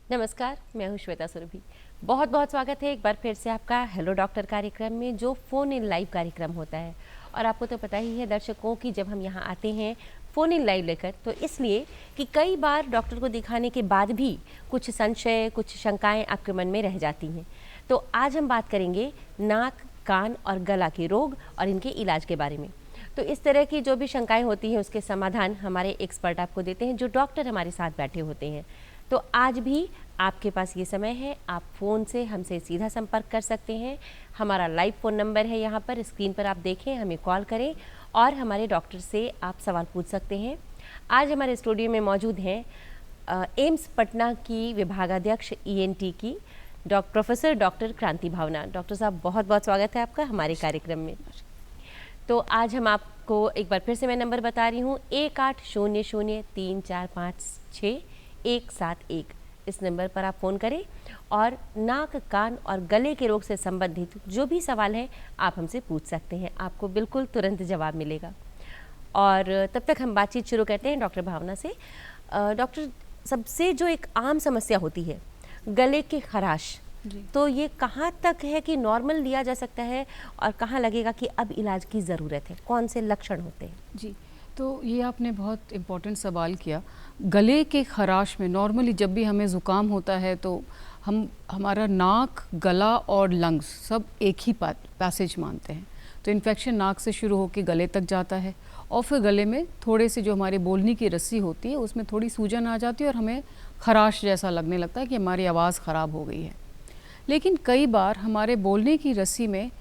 नमस्कार, मैं हूँ श्वेता सुरभि। बहुत बहुत स्वागत है एक बार फिर से आपका हेलो डॉक्टर कार्यक्रम में, जो फ़ोन इन लाइव कार्यक्रम होता है। और आपको तो पता ही है दर्शकों कि जब हम यहाँ आते हैं फ़ोन इन लाइव लेकर, तो इसलिए कि कई बार डॉक्टर को दिखाने के बाद भी कुछ संशय, कुछ शंकाएं आपके मन में रह जाती हैं। तो आज हम बात करेंगे नाक, कान और गला के रोग और इनके इलाज के बारे में। तो इस तरह की जो भी शंकाएं होती हैं उसके समाधान हमारे एक्सपर्ट आपको देते हैं, जो डॉक्टर हमारे साथ बैठे होते हैं। तो आज भी आपके पास ये समय है, आप फ़ोन से हमसे सीधा संपर्क कर सकते हैं। हमारा लाइव फ़ोन नंबर है, यहाँ पर स्क्रीन पर आप देखें, हमें कॉल करें और हमारे डॉक्टर से आप सवाल पूछ सकते हैं। आज हमारे स्टूडियो में मौजूद हैं एम्स पटना की विभागाध्यक्ष ENT की प्रोफेसर डॉक्टर क्रांति भावना। डॉक्टर साहब, बहुत बहुत स्वागत है आपका हमारे कार्यक्रम में। तो आज हम आपको एक बार फिर से मैं नंबर बता रही हूँ, 1800-3456-171। इस नंबर पर आप फ़ोन करें और नाक, कान और गले के रोग से संबंधित जो भी सवाल है आप हमसे पूछ सकते हैं। आपको बिल्कुल तुरंत जवाब मिलेगा। और तब तक हम बातचीत शुरू करते हैं डॉक्टर भावना से। डॉक्टर, सबसे जो एक आम समस्या होती है गले के खराश, तो ये कहाँ तक है कि नॉर्मल लिया जा सकता है और कहाँ लगेगा कि अब इलाज की ज़रूरत है? कौन से लक्षण होते हैं? जी, तो ये आपने बहुत इम्पोर्टेंट सवाल किया। गले के खराश में नॉर्मली जब भी हमें ज़ुकाम होता है तो हमारा नाक, गला और लंग्स सब एक ही पैसेज मानते हैं। तो इन्फेक्शन नाक से शुरू होकर गले तक जाता है और फिर गले में थोड़े से जो हमारी बोलने की रस्सी होती है उसमें थोड़ी सूजन आ जाती है और हमें खराश जैसा लगने लगता है कि हमारी आवाज़ ख़राब हो गई है। लेकिन कई बार हमारे बोलने की रस्सी में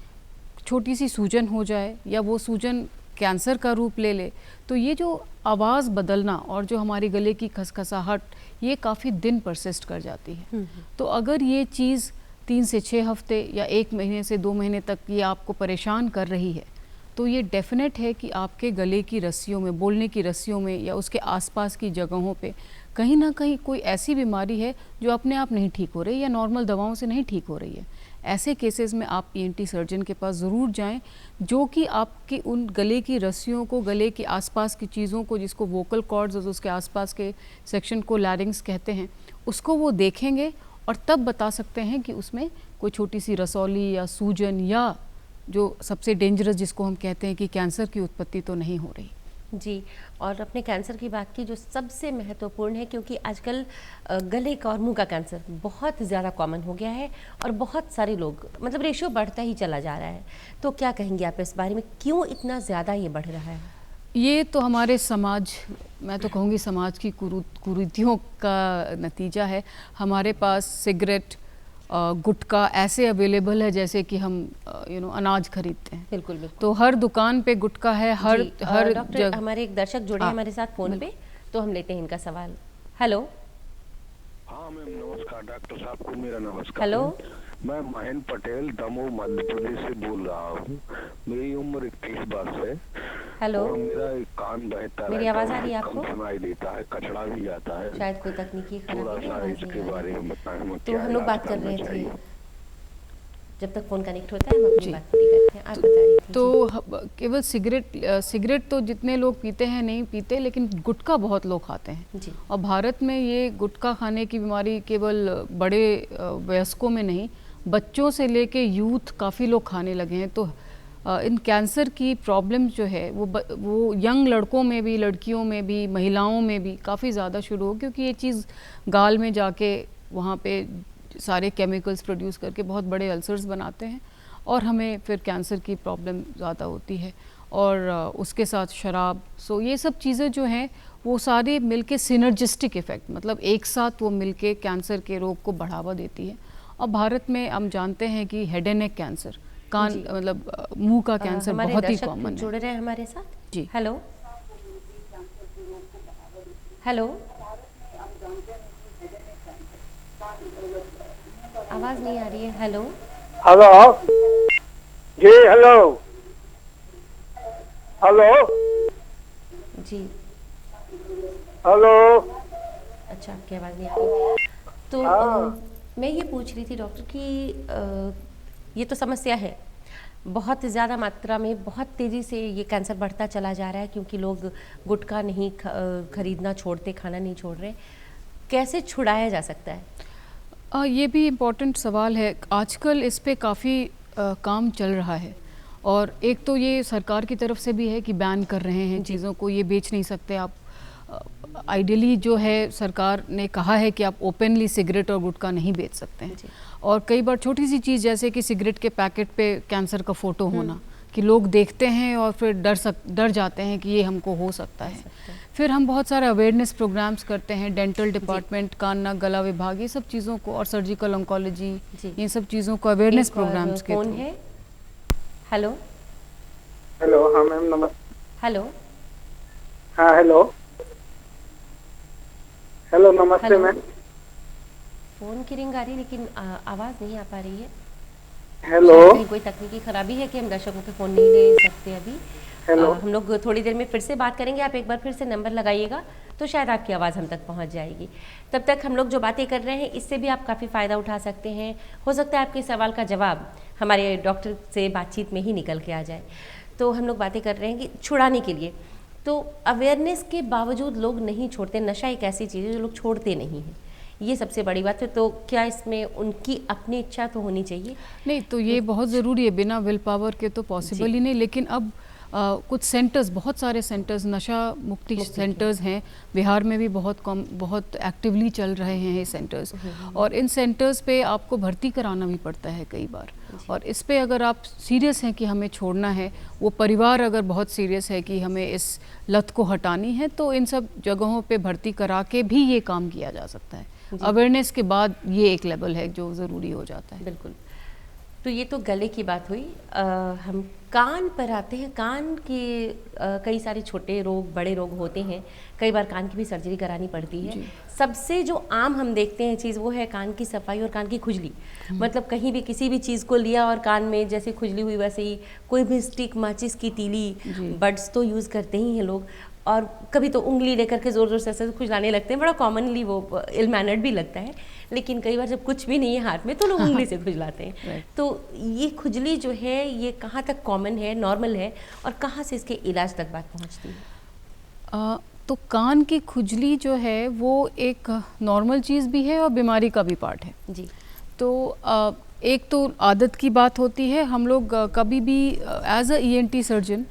छोटी सी सूजन हो जाए या वो सूजन कैंसर का रूप ले ले, तो ये जो आवाज़ बदलना और जो हमारी गले की खसखसाहट, ये काफ़ी दिन परसिस्ट कर जाती है। तो अगर ये चीज़ 3 से 6 हफ्ते या 1 महीने से 2 महीने तक ये आपको परेशान कर रही है, तो ये डेफिनेट है कि आपके गले की रस्सियों में, बोलने की रस्सियों में या उसके आसपास की जगहों पे कहीं ना कहीं कोई ऐसी बीमारी है जो अपने आप नहीं ठीक हो रही या नॉर्मल दवाओं से नहीं ठीक हो रही है। ऐसे केसेस में आप ENT सर्जन के पास ज़रूर जाएं, जो कि आपकी उन गले की रस्सियों को, गले के आसपास की चीज़ों को, जिसको वोकल कॉर्ड्स और उसके आसपास के सेक्शन को लैरिंग्स कहते हैं, उसको वो देखेंगे और तब बता सकते हैं कि उसमें कोई छोटी सी रसौली या सूजन या जो सबसे डेंजरस जिसको हम कहते हैं कि कैंसर की उत्पत्ति तो नहीं हो रही। जी, और अपने कैंसर की बात की जो सबसे महत्वपूर्ण है, क्योंकि आजकल गले का और मुंह का कैंसर बहुत ज़्यादा कॉमन हो गया है और बहुत सारे लोग, मतलब रेशियो बढ़ता ही चला जा रहा है। तो क्या कहेंगे आप इस बारे में, क्यों इतना ज़्यादा ये बढ़ रहा है? ये तो हमारे समाज, मैं तो कहूँगी समाज की कुरीतियों का नतीजा है। हमारे पास सिगरेट, गुटखा ऐसे अवेलेबल है जैसे कि हम अनाज खरीदते हैं। बिल्कुल बिल्कुल। तो हर दुकान पे गुटखा है, हर डॉक्टर, हमारे एक दर्शक जुड़े हैं हमारे साथ फ़ोन पे, तो हम लेते हैं इनका सवाल। हेलो। हाँ मैम, नमस्कार। डॉक्टर साहब को मेरा नमस्कार। हेलो। मैं महेंद्र पटेल, दमोह मध्य प्रदेश से बोल रहा हूँ। मेरी उम्र 31 वर्ष है। हेलो। और मेरा एक कान बहता है, मेरी आवाज़ आ रही है आपको? सुनाई देता है, कचड़ा भी जाता है। शायद कोई तकनीकी थोड़ा खराबी है, सा आवाज़ इसके नहीं आ बारे रही। में बताएं। तो हम लोग बात कर रहे थे, जब तक फ़ोन कनेक्ट होता है हम अपनी जी। बात पूरी करते हैं। आप बता रही थी। तो केवल सिगरेट तो जितने लोग पीते हैं नहीं पीते, लेकिन गुटखा बहुत लोग खाते हैं जी। और भारत में ये गुटखा खाने की बीमारी केवल बड़े वयस्कों में नहीं, बच्चों से लेके यूथ काफ़ी लोग खाने लगे हैं। तो इन कैंसर की प्रॉब्लम जो है वो यंग लड़कों में भी, लड़कियों में भी, महिलाओं में भी काफ़ी ज़्यादा शुरू हो, क्योंकि ये चीज़ गाल में जाके वहाँ पे सारे केमिकल्स प्रोड्यूस करके बहुत बड़े अल्सर्स बनाते हैं और हमें फिर कैंसर की प्रॉब्लम ज़्यादा होती है। और उसके साथ शराब, सो ये सब चीज़ें जो हैं वो सारे मिलके सिनर्जिस्टिक इफ़ेक्ट, मतलब एक साथ वो मिलके कैंसर के रोग को बढ़ावा देती है। और भारत में हम जानते हैं कि हेड एंड नेक कैंसर, कान मतलब मुंह का कैंसर बहुत ही कॉमन है। जुड़ रहे हैं हमारे साथ। जी। हेलो। हेलो, आवाज़ नहीं आ रही है। हेलो। हेलो जी। हेलो हेलो जी। हेलो। अच्छा, आपकी आवाज़ नहीं आ रही। तो मैं ये पूछ रही थी डॉक्टर कि ये तो समस्या है, बहुत ज़्यादा मात्रा में, बहुत तेज़ी से ये कैंसर बढ़ता चला जा रहा है, क्योंकि लोग गुटखा नहीं खरीदना छोड़ते, खाना नहीं छोड़ रहे। कैसे छुड़ाया जा सकता है? ये भी इम्पोर्टेंट सवाल है। आजकल इस पे काफ़ी काम चल रहा है, और एक तो ये सरकार की तरफ से भी है कि बैन कर रहे हैं चीज़ों को, ये बेच नहीं सकते आप। आइडियली जो है सरकार ने कहा है कि आप ओपनली सिगरेट और गुटखा नहीं बेच सकते हैं। और कई बार छोटी सी चीज़ जैसे कि सिगरेट के पैकेट पे कैंसर का फ़ोटो होना, कि लोग देखते हैं और फिर डर जाते हैं कि ये हमको हो सकता है। फिर हम बहुत सारे अवेयरनेस प्रोग्राम्स करते हैं, डेंटल डिपार्टमेंट, कान नाक गला विभाग, ये सब चीज़ों को, और सर्जिकल ऑन्कोलॉजी, ये सब चीज़ों को अवेयरनेस प्रोग्राम्स के कौन थ्रू। है? हेलो हेलो, हाँ मैम नमस्ते। हेलो हाँ हेलो, हेलो नमस्ते हेलो। मैम। फोन की रिंग आ रही है लेकिन आवाज़ नहीं आ पा रही है। हेलो शायद कहीं कोई तकनीकी खराबी है कि हम दर्शकों के फ़ोन नहीं ले सकते अभी। हेलो। हम लोग थोड़ी देर में फिर से बात करेंगे, आप एक बार फिर से नंबर लगाइएगा तो शायद आपकी आवाज़ हम तक पहुंच जाएगी। तब तक हम लोग जो बातें कर रहे हैं इससे भी आप काफ़ी फ़ायदा उठा सकते हैं। हो सकता है आपके सवाल का जवाब हमारे डॉक्टर से बातचीत में ही निकल के आ जाए। तो हम लोग बातें कर रहे हैं कि छुड़ाने के लिए, तो अवेयरनेस के बावजूद लोग नहीं छोड़ते। नशा एक ऐसी चीज़ है जो लोग छोड़ते नहीं हैं, ये सबसे बड़ी बात है। तो क्या इसमें उनकी अपनी इच्छा तो होनी चाहिए? नहीं, तो ये बहुत ज़रूरी है, बिना विल पावर के तो पॉसिबल ही नहीं। लेकिन अब कुछ सेंटर्स, बहुत सारे सेंटर्स, नशा मुक्ति सेंटर्स हैं बिहार में भी, बहुत एक्टिवली चल रहे हैं ये सेंटर्स। और इन सेंटर्स पे आपको भर्ती कराना भी पड़ता है कई बार। और इस पे अगर आप सीरियस हैं कि हमें छोड़ना है, वो परिवार अगर बहुत सीरियस है कि हमें इस लत को हटानी है, तो इन सब जगहों पे भर्ती करा के भी ये काम किया जा सकता है। अवेयरनेस के बाद ये एक लेवल है जो ज़रूरी हो जाता है। बिल्कुल। तो ये तो गले की बात हुई। हम कान पर आते हैं। कान के कई सारे छोटे रोग, बड़े रोग होते हैं। कई बार कान की भी सर्जरी करानी पड़ती है। सबसे जो आम हम देखते हैं चीज़ वो है कान की सफाई और कान की खुजली। मतलब कहीं भी किसी भी चीज़ को लिया और कान में जैसे खुजली हुई, वैसे ही कोई भी स्टिक, माचिस की तीली, बड्स तो यूज़ करते ही हैं लोग। और कभी तो उंगली लेकर के ज़ोर ज़ोर से ऐसे खुजलाने लगते हैं। बड़ा कॉमनली वो इल मैनर्ड भी लगता है, लेकिन कई बार जब कुछ भी नहीं है हाथ में तो लोग उंगली से खुजलाते हैं। तो ये खुजली जो है ये कहाँ तक कॉमन है, नॉर्मल है, और कहाँ से इसके इलाज तक बात पहुँचती है? तो कान की खुजली जो है वो एक नॉर्मल चीज़ भी है और बीमारी का भी पार्ट है जी। तो एक तो आदत की बात होती है। हम लोग कभी भी एज अ ENT सर्जन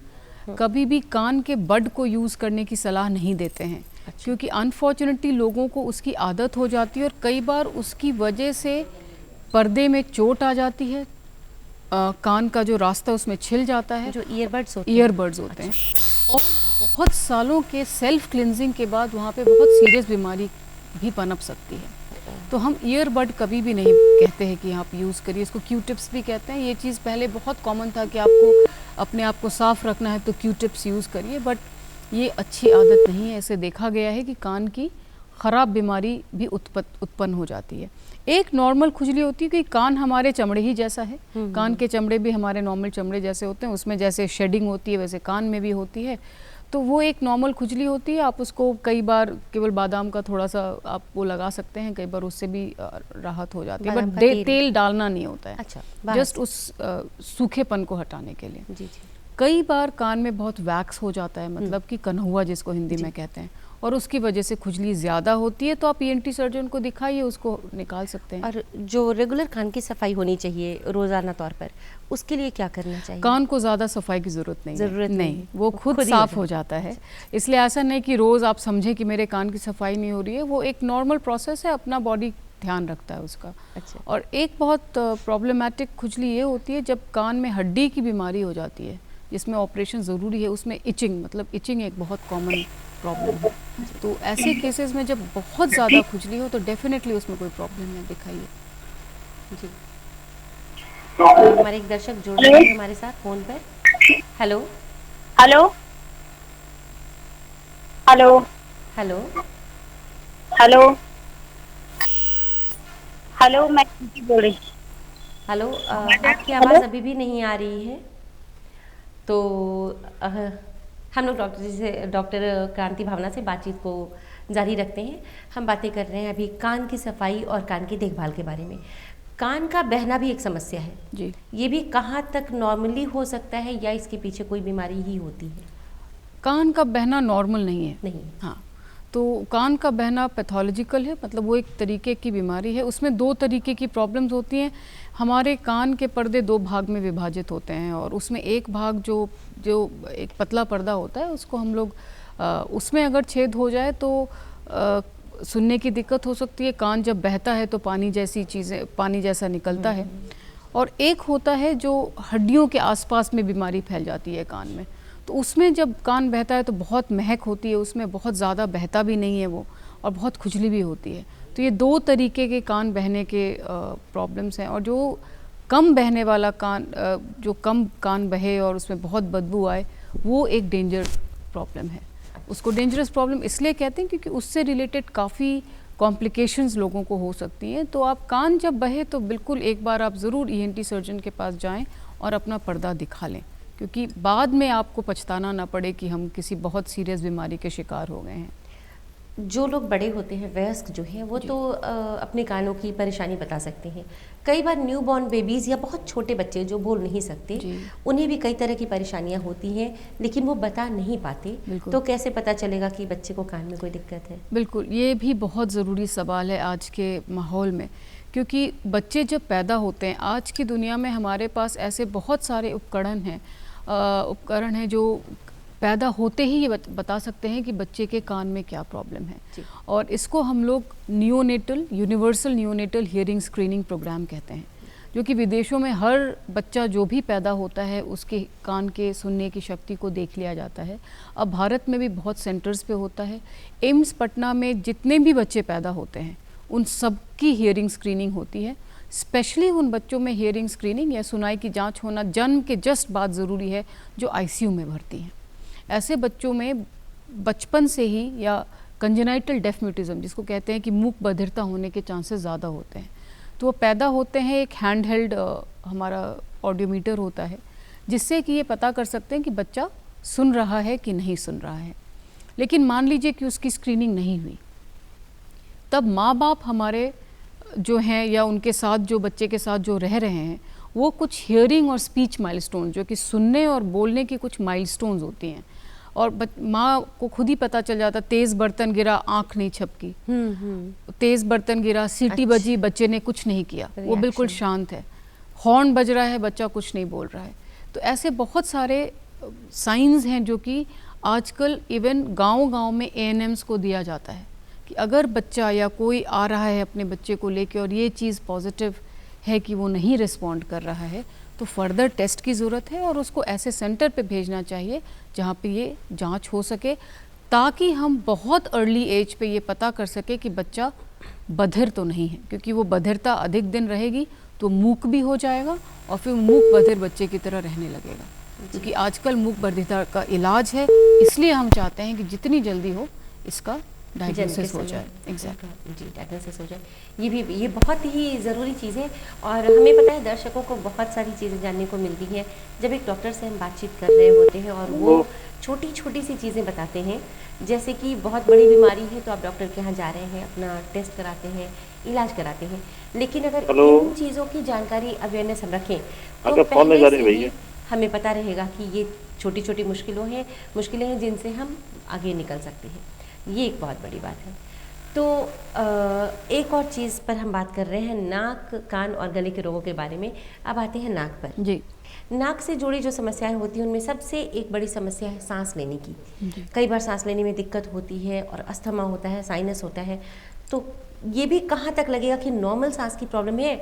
कभी भी कान के बड को यूज़ करने की सलाह नहीं देते हैं। क्योंकि अनफॉर्चुनेटली लोगों को उसकी आदत हो जाती है और कई बार उसकी वजह से पर्दे में चोट आ जाती है, कान का जो रास्ता उसमें छिल जाता है, जो ईयरबड्स होते हैं। और बहुत सालों के सेल्फ क्लिनजिंग के बाद वहाँ पे बहुत सीरियस बीमारी भी पनप सकती है। तो हम ईयरबड कभी भी नहीं कहते हैं कि आप यूज़ करिए, इसको Q-tips भी कहते हैं। ये चीज़ पहले बहुत कॉमन था कि आपको अपने आप को साफ़ रखना है तो Q-tips यूज़ करिए, बट ये अच्छी आदत नहीं है। ऐसे देखा गया है कि कान की ख़राब बीमारी भी उत्पन्न हो जाती है। एक नॉर्मल खुजली होती है कि कान हमारे चमड़े ही जैसा है, कान के चमड़े भी हमारे नॉर्मल चमड़े जैसे होते हैं, उसमें जैसे शेडिंग होती है वैसे कान में भी होती है। तो वो एक नॉर्मल खुजली होती है। आप उसको कई बार केवल बादाम का थोड़ा सा आप वो लगा सकते हैं, कई बार उससे भी राहत हो जाती है, बट तेल डालना नहीं होता है। अच्छा, जस्ट उस सूखेपन को हटाने के लिए। जी जी। कई बार कान में बहुत वैक्स हो जाता है, मतलब कि कन्हुआ जिसको हिंदी में कहते हैं, और उसकी वजह से खुजली ज़्यादा होती है, तो आप ENT सर्जन को दिखाइए, उसको निकाल सकते हैं। और जो रेगुलर कान की सफाई होनी चाहिए रोज़ाना तौर पर, उसके लिए क्या करना चाहिए? कान को ज़्यादा सफाई की ज़रूरत नहीं है। नहीं, वो खुद साफ़ हो जाता है। इसलिए ऐसा नहीं कि रोज़ आप समझें कि मेरे कान की सफाई नहीं हो रही है, वो एक नॉर्मल प्रोसेस है, अपना बॉडी ध्यान रखता है उसका। अच्छा। और एक बहुत प्रॉब्लमेटिक खुजली ये होती है जब कान में हड्डी की बीमारी हो जाती है, जिसमें ऑपरेशन ज़रूरी है। उसमें इचिंग, मतलब इचिंग एक बहुत कॉमन प्रॉब्लम है। तो ऐसे केसेस में जब बहुत ज़्यादा खुजली हो तो डेफिनेटली उसमें कोई प्रॉब्लम है, दिखाइए। जी। हमारे एक दर्शक जुड़ रहे हैं हमारे साथ फ़ोन पर। Hello hello hello hello hello hello, मैं बोल रही। हेलो, आपकी आवाज़ अभी भी नहीं आ रही है। तो हम लोग डॉक्टर क्रांति भावना से बातचीत को जारी रखते हैं। हम बातें कर रहे हैं अभी कान की सफाई और कान की देखभाल के बारे में। कान का बहना भी एक समस्या है जी। ये भी कहाँ तक नॉर्मली हो सकता है या इसके पीछे कोई बीमारी ही होती है? कान का बहना नॉर्मल नहीं है। नहीं। हाँ, तो कान का बहना पैथोलॉजिकल है, मतलब वो एक तरीके की बीमारी है। उसमें 2 तरीके की प्रॉब्लम्स होती हैं। हमारे कान के पर्दे 2 भाग में विभाजित होते हैं और उसमें एक भाग जो एक पतला पर्दा होता है उसको हम लोग उसमें अगर छेद हो जाए तो सुनने की दिक्कत हो सकती है। कान जब बहता है तो पानी जैसा निकलता है। और एक होता है जो हड्डियों के आसपास में बीमारी फैल जाती है कान में, तो उसमें जब कान बहता है तो बहुत महक होती है, उसमें बहुत ज़्यादा बहता भी नहीं है वो, और बहुत खुजली भी होती है। तो ये 2 तरीके के कान बहने के प्रॉब्लम्स हैं। और जो कम बहने वाला कान, जो कम कान बहे और उसमें बहुत बदबू आए, वो एक डेंजर प्रॉब्लम है। उसको डेंजरस प्रॉब्लम इसलिए कहते हैं क्योंकि उससे रिलेटेड काफ़ी कॉम्प्लिकेशंस लोगों को हो सकती हैं। तो आप कान जब बहे तो बिल्कुल एक बार आप ज़रूर ENT सर्जन के पास जाएं और अपना पर्दा दिखा लें, क्योंकि बाद में आपको पछताना ना पड़े कि हम किसी बहुत सीरियस बीमारी के शिकार हो गए हैं। जो लोग बड़े होते हैं, वयस्क जो हैं, वो तो अपने कानों की परेशानी बता सकते हैं। कई बार न्यू बॉर्न बेबीज़ या बहुत छोटे बच्चे जो बोल नहीं सकते, उन्हें भी कई तरह की परेशानियां होती हैं, लेकिन वो बता नहीं पाते। तो कैसे पता चलेगा कि बच्चे को कान में कोई दिक्कत है? बिल्कुल, ये भी बहुत ज़रूरी सवाल है आज के माहौल में, क्योंकि बच्चे जब पैदा होते हैं, आज की दुनिया में हमारे पास ऐसे बहुत सारे उपकरण हैं जो पैदा होते ही ये बता सकते हैं कि बच्चे के कान में क्या प्रॉब्लम है। और इसको हम लोग universal neonatal hearing screening programme कहते हैं, जो कि विदेशों में हर बच्चा जो भी पैदा होता है उसके कान के सुनने की शक्ति को देख लिया जाता है। अब भारत में भी बहुत सेंटर्स पे होता है। एम्स पटना में जितने भी बच्चे पैदा होते हैं उन सब की हियरिंग स्क्रीनिंग होती है। स्पेशली उन बच्चों में हियरिंग स्क्रीनिंग या सुनाई की जांच होना जन्म के जस्ट बाद ज़रूरी है जो ICU में भर्ती हैं। ऐसे बच्चों में बचपन से ही या कंजेनाइटल डेफम्यूटिज्म जिसको कहते हैं कि मूक बधिरता होने के चांसेस ज़्यादा होते हैं। तो वो पैदा होते हैं, एक हैंड हेल्ड हमारा ऑडियोमीटर होता है जिससे कि ये पता कर सकते हैं कि बच्चा सुन रहा है कि नहीं सुन रहा है। लेकिन मान लीजिए कि उसकी स्क्रीनिंग नहीं हुई, तब माँ बाप हमारे जो हैं या उनके साथ जो बच्चे के साथ जो रह रहे हैं वो कुछ हियरिंग और स्पीच माइलस्टोन, जो कि सुनने और बोलने की कुछ माइलस्टोन्स होती हैं, और माँ को खुद ही पता चल जाता, तेज़ बर्तन गिरा आँख नहीं झपकी, तेज़ बर्तन गिरा सीटी बजी बच्चे ने कुछ नहीं किया, वो बिल्कुल शांत है, हॉर्न बज रहा है बच्चा कुछ नहीं बोल रहा है। तो ऐसे बहुत सारे साइंस हैं जो कि आजकल इवन गांव-गांव में ANMs को दिया जाता है कि अगर बच्चा या कोई आ रहा है अपने बच्चे को लेके और ये चीज़ पॉजिटिव है कि वो नहीं रिस्पॉन्ड कर रहा है, तो फर्दर टेस्ट की ज़रूरत है और उसको ऐसे सेंटर पे भेजना चाहिए जहाँ पे ये जांच हो सके, ताकि हम बहुत अर्ली एज पे ये पता कर सके कि बच्चा बधिर तो नहीं है। क्योंकि वो बधिरता अधिक दिन रहेगी तो मूक भी हो जाएगा और फिर मूक बधिर बच्चे की तरह रहने लगेगा। क्योंकि आजकल मूक बधिरता का इलाज है, इसलिए हम चाहते हैं कि जितनी जल्दी हो इसका डायग्नोसिस हो जाए। एग्जैक्टली जी, डायग्नोसिस हो जाए। ये बहुत ही ज़रूरी चीज़ है और हमें पता है दर्शकों को बहुत सारी चीज़ें जानने को मिलती हैं जब एक डॉक्टर से हम बातचीत कर रहे होते हैं और वो छोटी छोटी सी चीज़ें बताते हैं, जैसे कि बहुत बड़ी बीमारी है तो आप डॉक्टर के यहाँ जा रहे हैं, अपना टेस्ट कराते हैं, इलाज कराते हैं, लेकिन अगर इन चीज़ों की जानकारी अवेयरनेस हम रखें तो पहले से ही हमें पता रहेगा कि ये छोटी छोटी मुश्किलें हैं जिनसे हम आगे निकल सकते हैं। ये एक बहुत बड़ी बात है। तो एक और चीज़ पर हम बात कर रहे हैं, नाक, कान और गले के रोगों के बारे में। अब आते हैं नाक पर। जी, नाक से जुड़ी जो समस्याएं होती हैं उनमें सबसे एक बड़ी समस्या है सांस लेने की। कई बार सांस लेने में दिक्कत होती है और अस्थमा होता है, साइनस होता है। तो ये भी कहाँ तक लगेगा कि नॉर्मल सांस की प्रॉब्लम है,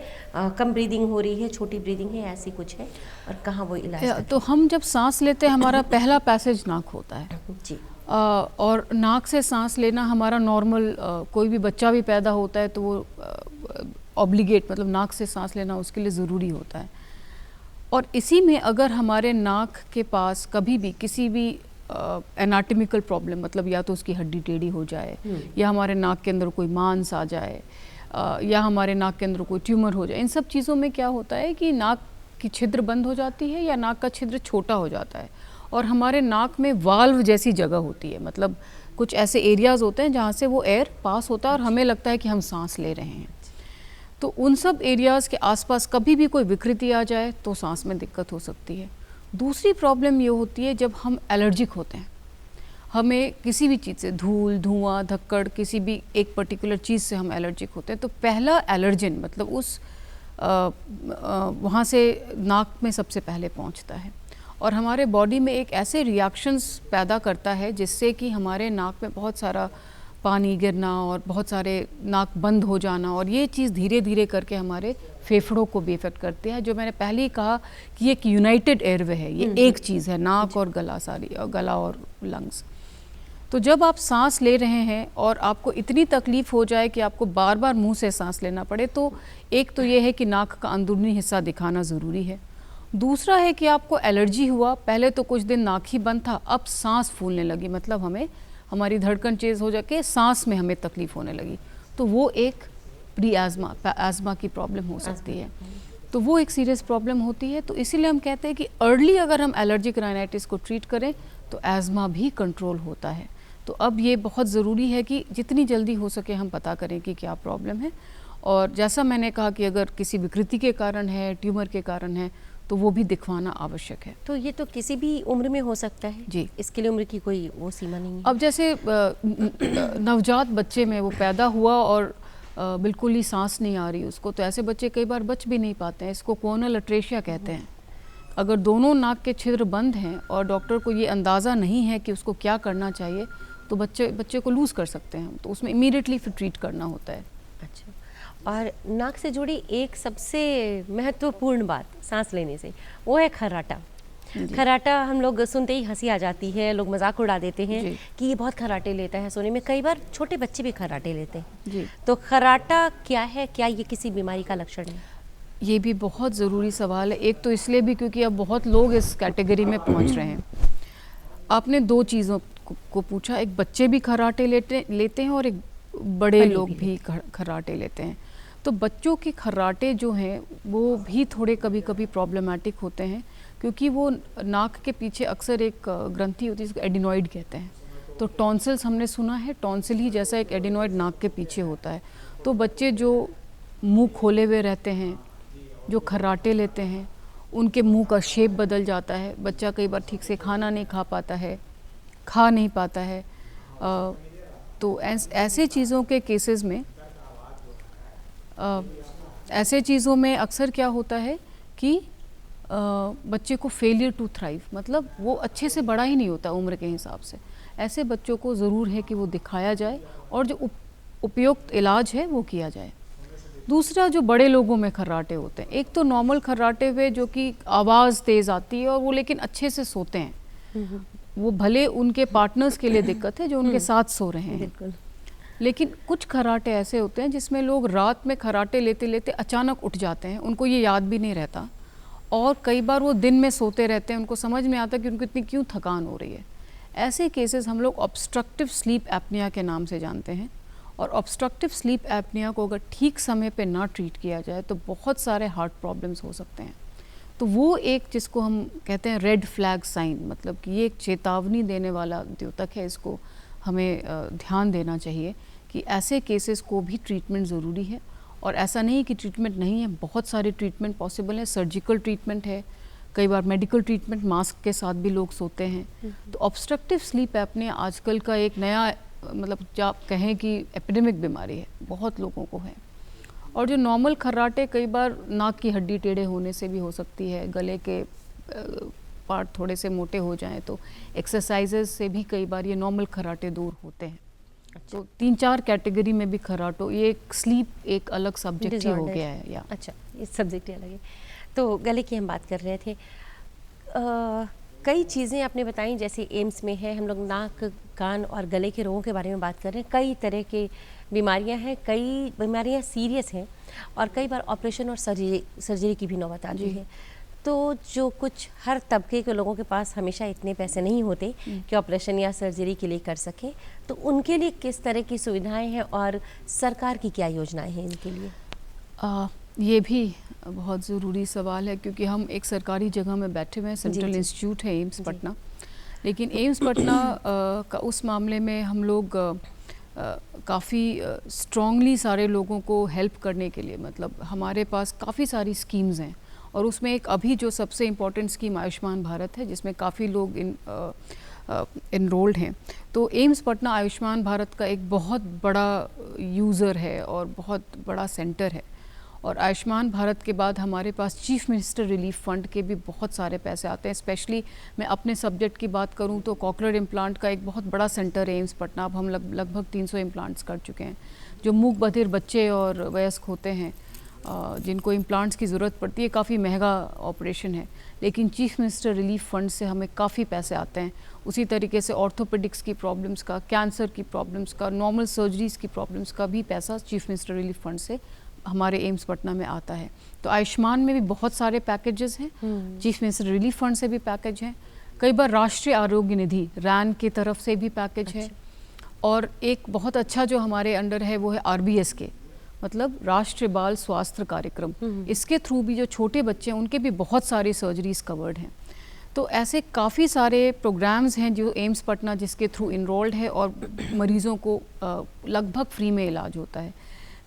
कम ब्रीदिंग हो रही है, छोटी ब्रीदिंग है, ऐसी कुछ है, और कहाँ वो इलाज? तो हम जब सांस लेते हैं हमारा पहला पैसेज नाक होता है जी, और नाक से सांस लेना हमारा नॉर्मल, कोई भी बच्चा भी पैदा होता है तो वो ऑब्लिगेट, मतलब नाक से सांस लेना उसके लिए ज़रूरी होता है। और इसी में अगर हमारे नाक के पास कभी भी किसी भी एनाटॉमिकल प्रॉब्लम, मतलब या तो उसकी हड्डी टेढ़ी हो जाए या हमारे नाक के अंदर कोई मांस आ जाए या हमारे नाक के अंदर कोई ट्यूमर हो जाए, इन सब चीज़ों में क्या होता है कि नाक की छिद्र बंद हो जाती है या नाक का छिद्र छोटा हो जाता है और हमारे नाक में वाल्व जैसी जगह होती है, मतलब कुछ ऐसे एरियाज़ होते हैं जहाँ से वो एयर पास होता है और हमें लगता है कि हम सांस ले रहे हैं। तो उन सब एरियाज़ के आसपास कभी भी कोई विकृति आ जाए तो सांस में दिक्कत हो सकती है। दूसरी प्रॉब्लम ये होती है जब हम एलर्जिक होते हैं। हमें किसी भी चीज़ से, धूल, धुआं, धक्कड़, किसी भी एक पर्टिकुलर चीज़ से हम एलर्जिक होते हैं, तो पहला एलर्जन मतलब उस वहाँ से नाक में सबसे पहले पहुँचता है और हमारे बॉडी में एक ऐसे रिएक्शंस पैदा करता है जिससे कि हमारे नाक में बहुत सारा पानी गिरना और बहुत सारे नाक बंद हो जाना, और ये चीज़ धीरे धीरे करके हमारे फेफड़ों को भी इफेक्ट करती है। जो मैंने पहले ही कहा कि ये एक यूनाइटेड एयरवे है, ये एक चीज़ है, नाक और गला, गला और लंग्स। तो जब आप सांस ले रहे हैं और आपको इतनी तकलीफ़ हो जाए कि आपको बार बार मुंह से सांस लेना पड़े, तो एक तो ये है कि नाक का अंदरूनी हिस्सा दिखाना ज़रूरी है। दूसरा है कि आपको एलर्जी हुआ, पहले तो कुछ दिन नाक ही बंद था, अब सांस फूलने लगी, मतलब हमारी धड़कन तेज़ हो जाके सांस में हमें तकलीफ़ होने लगी, तो वो एक प्री एज़मा की प्रॉब्लम हो सकती है। तो वो एक सीरियस प्रॉब्लम होती है। तो इसीलिए हम कहते हैं कि अर्ली अगर हम एलर्जिक राइनाइटिस को ट्रीट करें तो एज़मा भी कंट्रोल होता है। तो अब ये बहुत ज़रूरी है कि जितनी जल्दी हो सके हम पता करें कि क्या प्रॉब्लम है, और जैसा मैंने कहा कि अगर किसी विकृति के कारण है, ट्यूमर के कारण है, तो वो भी दिखवाना आवश्यक है। तो ये तो किसी भी उम्र में हो सकता है जी, इसके लिए उम्र की कोई वो सीमा नहीं है। अब जैसे नवजात बच्चे में वो पैदा हुआ और बिल्कुल ही सांस नहीं आ रही उसको, तो ऐसे बच्चे कई बार बच भी नहीं पाते हैं, इसको कोनल अट्रेशिया कहते हैं। अगर दोनों नाक के छिद्र बंद हैं और डॉक्टर को ये अंदाज़ा नहीं है कि उसको क्या करना चाहिए, तो बच्चे को लूज़ कर सकते हैं, तो उसमें इमीडिएटली फिर ट्रीट करना होता है। अच्छा, और नाक से जुड़ी एक सबसे महत्वपूर्ण बात सांस लेने से, वो है खर्राटा। खर्राटा हम लोग सुनते ही हंसी आ जाती है, लोग मजाक उड़ा देते हैं कि ये बहुत खर्राटे लेता है सोने में, कई बार छोटे बच्चे भी खर्राटे लेते हैं जी। तो खर्राटा क्या है, क्या ये किसी बीमारी का लक्षण है? ये भी बहुत ज़रूरी सवाल है। एक तो इसलिए भी क्योंकि अब बहुत लोग इस कैटेगरी में पहुंच रहे हैं। आपने दो चीज़ों को पूछा, एक बच्चे भी खर्राटे लेते हैं और एक बड़े लोग भी खर्राटे लेते हैं। तो बच्चों के खर्राटे जो हैं वो भी थोड़े कभी कभी प्रॉब्लमेटिक होते हैं, क्योंकि वो नाक के पीछे अक्सर एक ग्रंथि होती है जिसको एडिनॉइड कहते हैं। तो टॉन्सिल्स हमने सुना है, टॉन्सिल ही जैसा एक एडिनॉइड नाक के पीछे होता है। तो बच्चे जो मुंह खोले हुए रहते हैं, जो खर्राटे लेते हैं, उनके मुंह का शेप बदल जाता है, बच्चा कई बार ठीक से खाना नहीं खा नहीं पाता है। तो ऐसे चीज़ों के केसेस में ऐसे चीज़ों में अक्सर क्या होता है कि बच्चे को फेलियर टू थ्राइव, मतलब वो अच्छे से बड़ा ही नहीं होता उम्र के हिसाब से। ऐसे बच्चों को ज़रूर है कि वो दिखाया जाए और जो उपयुक्त इलाज है वो किया जाए। दूसरा, जो बड़े लोगों में खर्राटे होते हैं, एक तो नॉर्मल खर्राटे हुए जो कि आवाज़ तेज़ आती है और वो लेकिन अच्छे से सोते हैं, वो भले उनके पार्टनर्स के लिए दिक्कत है जो उनके साथ सो रहे हैं, लेकिन कुछ खर्राटे ऐसे होते हैं जिसमें लोग रात में खर्राटे लेते लेते अचानक उठ जाते हैं, उनको ये याद भी नहीं रहता, और कई बार वो दिन में सोते रहते हैं, उनको समझ में आता कि उनको इतनी क्यों थकान हो रही है। ऐसे केसेस हम लोग ऑब्स्ट्रक्टिव स्लीप एपनिया के नाम से जानते हैं, और ऑब्स्ट्रक्टिव स्लीप एपनिया को अगर ठीक समय पे ना ट्रीट किया जाए तो बहुत सारे हार्ट प्रॉब्लम्स हो सकते हैं। तो वो एक जिसको हम कहते हैं रेड फ्लैग साइन, मतलब कि ये एक चेतावनी देने वाला द्योतक है, इसको हमें ध्यान देना चाहिए कि ऐसे केसेस को भी ट्रीटमेंट ज़रूरी है। और ऐसा नहीं कि ट्रीटमेंट नहीं है, बहुत सारे ट्रीटमेंट पॉसिबल है। सर्जिकल ट्रीटमेंट है, कई बार मेडिकल ट्रीटमेंट, मास्क के साथ भी लोग सोते हैं। तो ऑब्स्ट्रक्टिव स्लीप एपनिया आजकल का एक नया, मतलब जो आप कहें कि एपिडेमिक बीमारी है, बहुत लोगों को है। और जो नॉर्मल खर्राटे कई बार नाक की हड्डी टेढ़े होने से भी हो सकती है, गले के पार्ट थोड़े से मोटे हो जाएं तो एक्सरसाइजेज से भी कई बार ये नॉर्मल खर्राटे दूर होते हैं। तो 3-4 कैटेगरी में भी खर्राटो, ये एक स्लीप एक अलग सब्जेक्ट ही हो गया है। या अच्छा, ये सब्जेक्ट ही अलग है। तो गले की हम बात कर रहे थे, कई चीज़ें आपने बताई, जैसे एम्स में है, हम लोग नाक, कान और गले के रोगों के बारे में बात कर रहे हैं। कई तरह के बीमारियां हैं, कई बीमारियां सीरियस हैं और कई बार ऑपरेशन और सर्जरी की भी नौबत आती है। तो जो कुछ हर तबके के लोगों के पास हमेशा इतने पैसे नहीं होते कि ऑपरेशन या सर्जरी के लिए कर सकें, तो उनके लिए किस तरह की सुविधाएं हैं और सरकार की क्या योजनाएं हैं इनके लिए? ये भी बहुत ज़रूरी सवाल है, क्योंकि हम एक सरकारी जगह में बैठे हुए हैं, सेंट्रल इंस्टीट्यूट है एम्स पटना, लेकिन एम्स पटना का उस मामले में हम लोग काफ़ी स्ट्रॉन्गली सारे लोगों को हेल्प करने के लिए, मतलब हमारे पास काफ़ी सारी स्कीम्स हैं, और उसमें एक अभी जो सबसे इम्पोर्टेंट स्कीम आयुष्मान भारत है, जिसमें काफ़ी लोग इनरोल्ड हैं। तो एम्स पटना आयुष्मान भारत का एक बहुत बड़ा यूज़र है और बहुत बड़ा सेंटर है। और आयुष्मान भारत के बाद हमारे पास चीफ मिनिस्टर रिलीफ फंड के भी बहुत सारे पैसे आते हैं। स्पेशली मैं अपने सब्जेक्ट की बात करूं तो कॉकलर इम्प्लांट का एक बहुत बड़ा सेंटर है एम्स पटना। अब हम लगभग 300 इम्प्लांट्स कर चुके हैं। जो मूक बधिर बच्चे और वयस्क होते हैं जिनको इम्प्लांट्स की ज़रूरत पड़ती है, काफ़ी महंगा ऑपरेशन है, लेकिन चीफ मिनिस्टर रिलीफ फंड से हमें काफ़ी पैसे आते हैं। उसी तरीके से ऑर्थोपेडिक्स की प्रॉब्लम्स का, कैंसर की प्रॉब्लम्स का, नॉर्मल सर्जरीज़ की प्रॉब्लम्स का भी पैसा चीफ मिनिस्टर रिलीफ फंड से हमारे एम्स पटना में आता है। तो आयुष्मान में भी बहुत सारे पैकेजेस हैं, चीफ मिनिस्टर रिलीफ फंड से भी पैकेज हैं, कई बार राष्ट्रीय आरोग्य निधि रैन की तरफ से भी पैकेज है, और एक बहुत अच्छा जो हमारे अंडर है वो है RBS के, मतलब राष्ट्रीय बाल स्वास्थ्य कार्यक्रम। इसके थ्रू भी जो छोटे बच्चे हैं उनके भी बहुत सारी सर्जरीज कवर्ड हैं। तो ऐसे काफ़ी सारे प्रोग्राम्स हैं जो एम्स पटना जिसके थ्रू इनरोल्ड है और मरीज़ों को लगभग फ्री में इलाज होता है।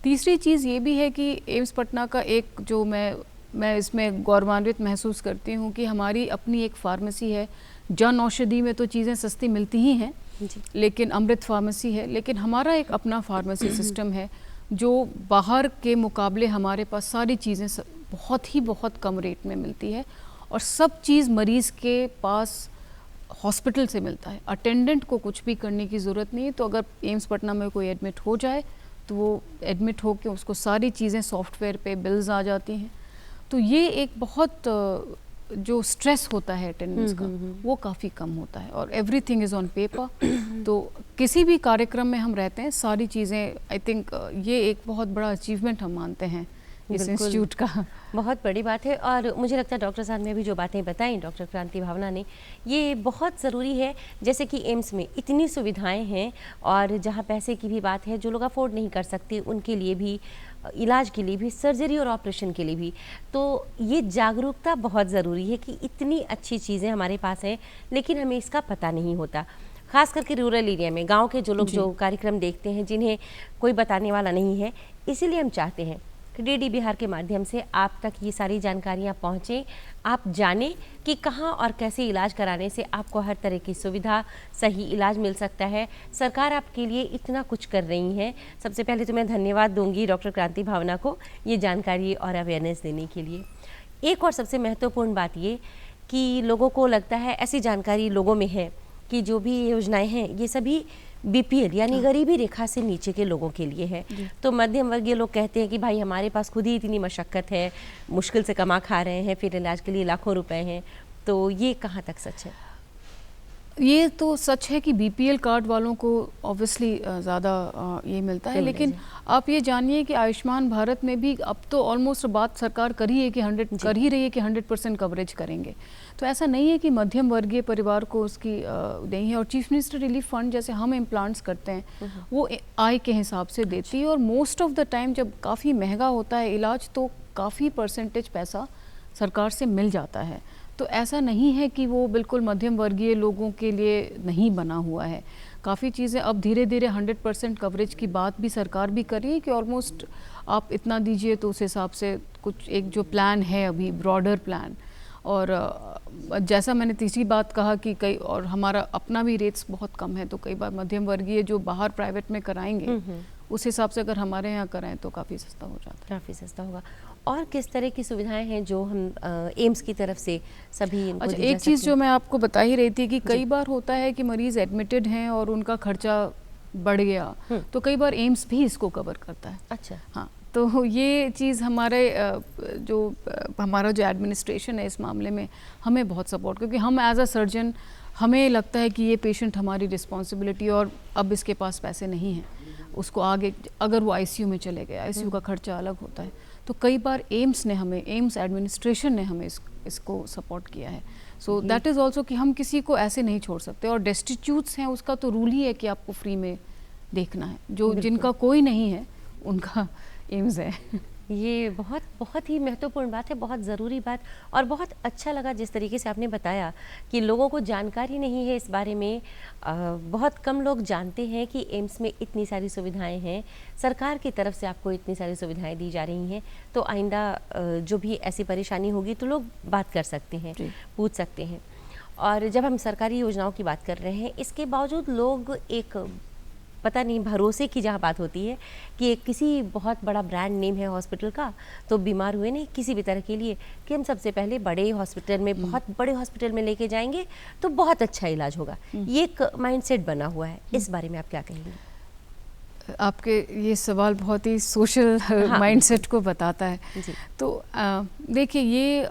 तीसरी चीज़ ये भी है कि एम्स पटना का एक जो मैं इसमें गौरवान्वित महसूस करती हूँ कि हमारी अपनी एक फार्मेसी है। जन औषधि में तो चीज़ें सस्ती मिलती ही हैं, लेकिन अमृत फार्मेसी है, लेकिन हमारा एक अपना फार्मेसी सिस्टम है जो बाहर के मुकाबले हमारे पास सारी चीज़ें बहुत कम रेट में मिलती है, और सब चीज़ मरीज़ के पास हॉस्पिटल से मिलता है। अटेंडेंट को कुछ भी करने की ज़रूरत नहीं है। तो अगर एम्स पटना में कोई एडमिट हो जाए तो वो एडमिट हो के उसको सारी चीज़ें सॉफ्टवेयर पे बिल्स आ जाती हैं। तो ये एक बहुत जो स्ट्रेस होता है अटेंडेंस का वो काफ़ी कम होता है, और एवरीथिंग इज़ ऑन पेपर। तो किसी भी कार्यक्रम में हम रहते हैं, सारी चीज़ें, आई थिंक ये एक बहुत बड़ा अचीवमेंट हम मानते हैं इस इंस्टीट्यूट का। बहुत बड़ी बात है। और मुझे लगता है डॉक्टर साहब ने भी जो बातें बताई, डॉक्टर क्रांति भावना ने, ये बहुत ज़रूरी है। जैसे कि एम्स में इतनी सुविधाएं हैं, और जहाँ पैसे की भी बात है, जो लोग अफोर्ड नहीं कर सकते उनके लिए भी, इलाज के लिए भी, सर्जरी और ऑपरेशन के लिए भी, तो ये जागरूकता बहुत ज़रूरी है कि इतनी अच्छी चीज़ें हमारे पास हैं लेकिन हमें इसका पता नहीं होता। खास करके रूरल एरिया में, गांव के जो लोग जो कार्यक्रम देखते हैं, जिन्हें कोई बताने वाला नहीं है, इसीलिए हम चाहते हैं कि DD बिहार के माध्यम से आप तक ये सारी जानकारियाँ पहुँचें, आप जानें कि कहाँ और कैसे इलाज कराने से आपको हर तरह की सुविधा, सही इलाज मिल सकता है। सरकार आपके लिए इतना कुछ कर रही है। सबसे पहले तो मैं धन्यवाद दूंगी डॉक्टर क्रांति भावना को ये जानकारी और अवेयरनेस देने के लिए। एक और सबसे महत्वपूर्ण बात ये कि लोगों को लगता है, ऐसी जानकारी लोगों में है कि जो भी योजनाएं हैं ये सभी BPL यानी गरीबी रेखा से नीचे के लोगों के लिए है। तो मध्यम वर्गीय लोग कहते हैं कि भाई हमारे पास खुद ही इतनी मशक्क़त है, मुश्किल से कमा खा रहे हैं, फिर इलाज के लिए लाखों रुपए हैं। तो ये कहाँ तक सच है? ये तो सच है कि BPL कार्ड वालों को ऑब्वियसली ज़्यादा ये मिलता है, लेकिन आप ये जानिए कि आयुष्मान भारत में भी अब तो ऑलमोस्ट बात सरकार कर ही रही है कि 100% कवरेज करेंगे। तो ऐसा नहीं है कि मध्यम वर्गीय परिवार को उसकी नहीं है। और चीफ मिनिस्टर रिलीफ फंड जैसे हम इम्प्लांट्स करते हैं वो आय के हिसाब से देती है, और मोस्ट ऑफ द टाइम जब काफ़ी महंगा होता है इलाज तो काफ़ी परसेंटेज पैसा सरकार से मिल जाता है। तो ऐसा नहीं है कि वो बिल्कुल मध्यम वर्गीय लोगों के लिए नहीं बना हुआ है। काफ़ी चीज़ें अब धीरे धीरे 100% कवरेज की बात भी सरकार भी कर रही है कि ऑलमोस्ट आप इतना दीजिए, तो उस हिसाब से कुछ एक जो प्लान है अभी ब्रॉडर प्लान। और जैसा मैंने तीसरी बात कहा कि कई, और हमारा अपना भी रेट्स बहुत कम है, तो कई बार मध्यम वर्गीय जो बाहर प्राइवेट में कराएंगे उस हिसाब से अगर हमारे यहाँ कराएं तो काफ़ी सस्ता हो जाता है। काफ़ी सस्ता होगा। और किस तरह की सुविधाएं हैं जो हम एम्स की तरफ से सभी इनको अच्छा, एक चीज़ जो मैं आपको बता ही रही थी कि कई बार होता है कि मरीज़ एडमिटेड हैं और उनका खर्चा बढ़ गया, तो कई बार एम्स भी इसको कवर करता है। अच्छा, हाँ, तो ये चीज़ हमारा जो एडमिनिस्ट्रेशन है इस मामले में हमें बहुत सपोर्ट, क्योंकि हम एज अ सर्जन हमें लगता है कि ये पेशेंट हमारी रिस्पॉन्सिबिलिटी, और अब इसके पास पैसे नहीं हैं, उसको आगे अगर वो ICU में चले गए, ICU का खर्चा अलग होता है। तो कई बार एम्स एडमिनिस्ट्रेशन ने हमें इसको सपोर्ट किया है। सो दैट इज़ ऑल्सो कि हम किसी को ऐसे नहीं छोड़ सकते। और डेस्टिट्यूट्स हैं उसका तो रूल ही है कि आपको फ्री में देखना है, जो जिनका कोई नहीं है उनका एम्स है। ये बहुत ही महत्वपूर्ण बात है, बहुत ज़रूरी बात। और बहुत अच्छा लगा जिस तरीके से आपने बताया कि लोगों को जानकारी नहीं है इस बारे में। बहुत कम लोग जानते हैं कि एम्स में इतनी सारी सुविधाएं हैं, सरकार की तरफ से आपको इतनी सारी सुविधाएं दी जा रही हैं। तो आइंदा जो भी ऐसी परेशानी होगी तो लोग बात कर सकते हैं, पूछ सकते हैं। और जब हम सरकारी योजनाओं की बात कर रहे हैं, इसके बावजूद लोग एक पता नहीं भरोसे की जहाँ बात होती है कि एक किसी बहुत बड़ा ब्रांड नेम है हॉस्पिटल का, तो बीमार हुए नहीं किसी भी तरह के लिए कि हम सबसे पहले बड़े हॉस्पिटल में, बहुत बड़े हॉस्पिटल में लेके जाएंगे तो बहुत अच्छा इलाज होगा। ये एक माइंडसेट बना हुआ है, इस बारे में आप क्या कहेंगे? आपके ये सवाल बहुत ही सोशल माइंडसेट को बताता है। जी। तो देखिए, ये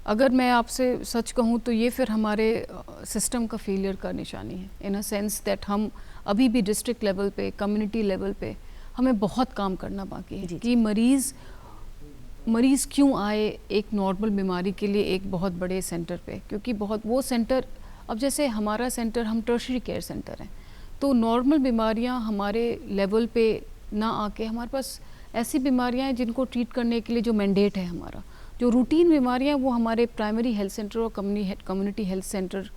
अगर मैं आपसे सच कहूँ तो ये फिर हमारे सिस्टम का फेलियर का निशानी है, इन अ सेंस दैट हम अभी भी डिस्ट्रिक्ट लेवल पे, कम्युनिटी लेवल पे हमें बहुत काम करना बाकी है कि मरीज़ क्यों आए एक नॉर्मल बीमारी के लिए एक बहुत बड़े सेंटर पे, क्योंकि बहुत वो सेंटर, अब जैसे हमारा सेंटर, हम टर्शरी केयर सेंटर हैं, तो नॉर्मल बीमारियां हमारे लेवल पे ना आके हमारे पास ऐसी बीमारियां हैं जिनको ट्रीट करने के लिए जो मैंडेट है हमारा, जो रूटीन बीमारियां वो हमारे प्राइमरी हेल्थ सेंटर और कम्युनिटी हेल्थ सेंटर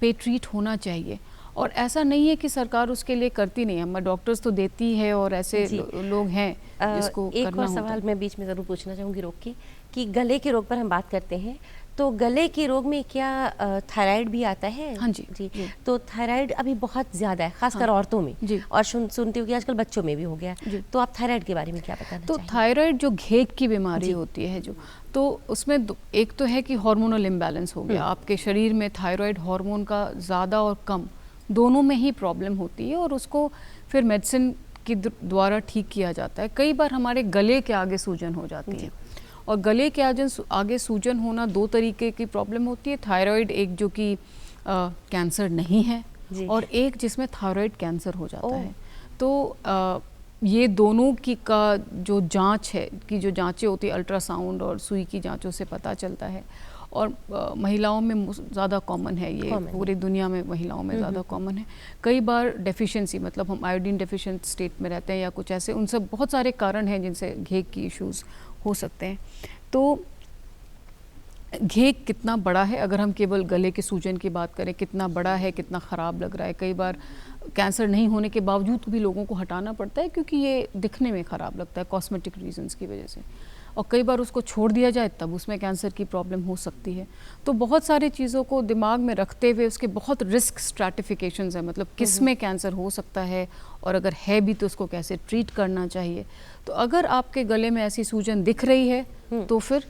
पे ट्रीट होना चाहिए। और ऐसा नहीं है कि सरकार उसके लिए करती नहीं है, हमारे डॉक्टर्स तो देती है और ऐसे लोग हैं जिसको एक करना और होता सवाल मैं बीच में ज़रूर पूछना चाहूँगी रोग की, कि गले के रोग पर हम बात करते हैं, तो गले के रोग में क्या थायराइड भी आता है? हाँ जी, जी। जी। तो थायराइड अभी बहुत ज़्यादा है, खासकर हाँ, औरतों में जी। और सुनती हूँ कि आजकल बच्चों में भी हो गया जी। तो आप थायराइड के बारे में क्या बताना तो चाहेंगे? थायराइड जो घेक की बीमारी होती है, जो तो उसमें एक तो है कि हार्मोनल इम्बैलेंस हो गया, आपके शरीर में थायराइड हार्मोन का ज़्यादा और कम दोनों में ही प्रॉब्लम होती है और उसको फिर मेडिसिन के द्वारा ठीक किया जाता है। कई बार हमारे गले के आगे सूजन हो जाती है, और गले के आगे सूजन होना दो तरीके की प्रॉब्लम होती है। थायराइड एक जो कि कैंसर नहीं है, और एक जिसमें थायराइड कैंसर हो जाता है। तो ये दोनों की का जो जांच है, कि जो जांचें होती है अल्ट्रासाउंड और सुई की जांचों से पता चलता है, और महिलाओं में ज़्यादा कॉमन है ये, पूरी दुनिया में महिलाओं में ज़्यादा कॉमन है। कई बार डेफिशिएंसी, मतलब हम आयोडीन डेफिशिएंट स्टेट में रहते हैं या कुछ ऐसे, उन सब बहुत सारे कारण हैं जिनसे घेक की इश्यूज़ हो सकते हैं। तो घेक कितना बड़ा है, अगर हम केवल गले के सूजन की बात करें, कितना बड़ा है, कितना ख़राब लग रहा है। कई बार कैंसर नहीं होने के बावजूद भी लोगों को हटाना पड़ता है क्योंकि ये दिखने में ख़राब लगता है कॉस्मेटिक रीजंस की वजह से, और कई बार उसको छोड़ दिया जाए तब उसमें कैंसर की प्रॉब्लम हो सकती है। तो बहुत सारी चीज़ों को दिमाग में रखते हुए उसके बहुत रिस्क स्ट्रैटिफिकेशंस है, मतलब किस में कैंसर हो सकता है और अगर है भी तो उसको कैसे ट्रीट करना चाहिए। तो अगर आपके गले में ऐसी सूजन दिख रही है तो फिर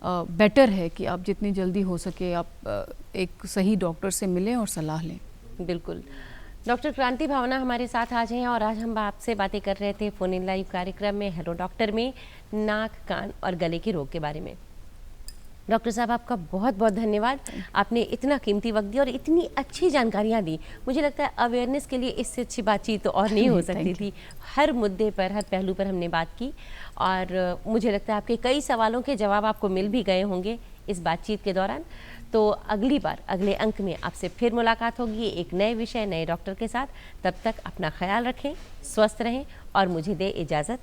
बेटर है कि आप जितनी जल्दी हो सके आप एक सही डॉक्टर से मिलें और सलाह लें। बिल्कुल। डॉक्टर क्रांति भावना हमारे साथ आज हैं और आज हम आपसे बातें कर रहे थे फोन इन लाइव कार्यक्रम में हेलो डॉक्टर में नाक, कान और गले के रोग के बारे में। डॉक्टर साहब, आपका बहुत बहुत धन्यवाद, आपने इतना कीमती वक्त दिया और इतनी अच्छी जानकारियाँ दी। मुझे लगता है अवेयरनेस के लिए इससे अच्छी बातचीत तो और नहीं हो सकती थी। हर मुद्दे पर, हर पहलू पर हमने बात की और मुझे लगता है आपके कई सवालों के जवाब आपको मिल भी गए होंगे इस बातचीत के दौरान। तो अगली बार अगले अंक में आपसे फिर मुलाकात होगी एक नए विषय, नए डॉक्टर के साथ। तब तक अपना ख्याल रखें, स्वस्थ रहें और मुझे दे इजाज़त।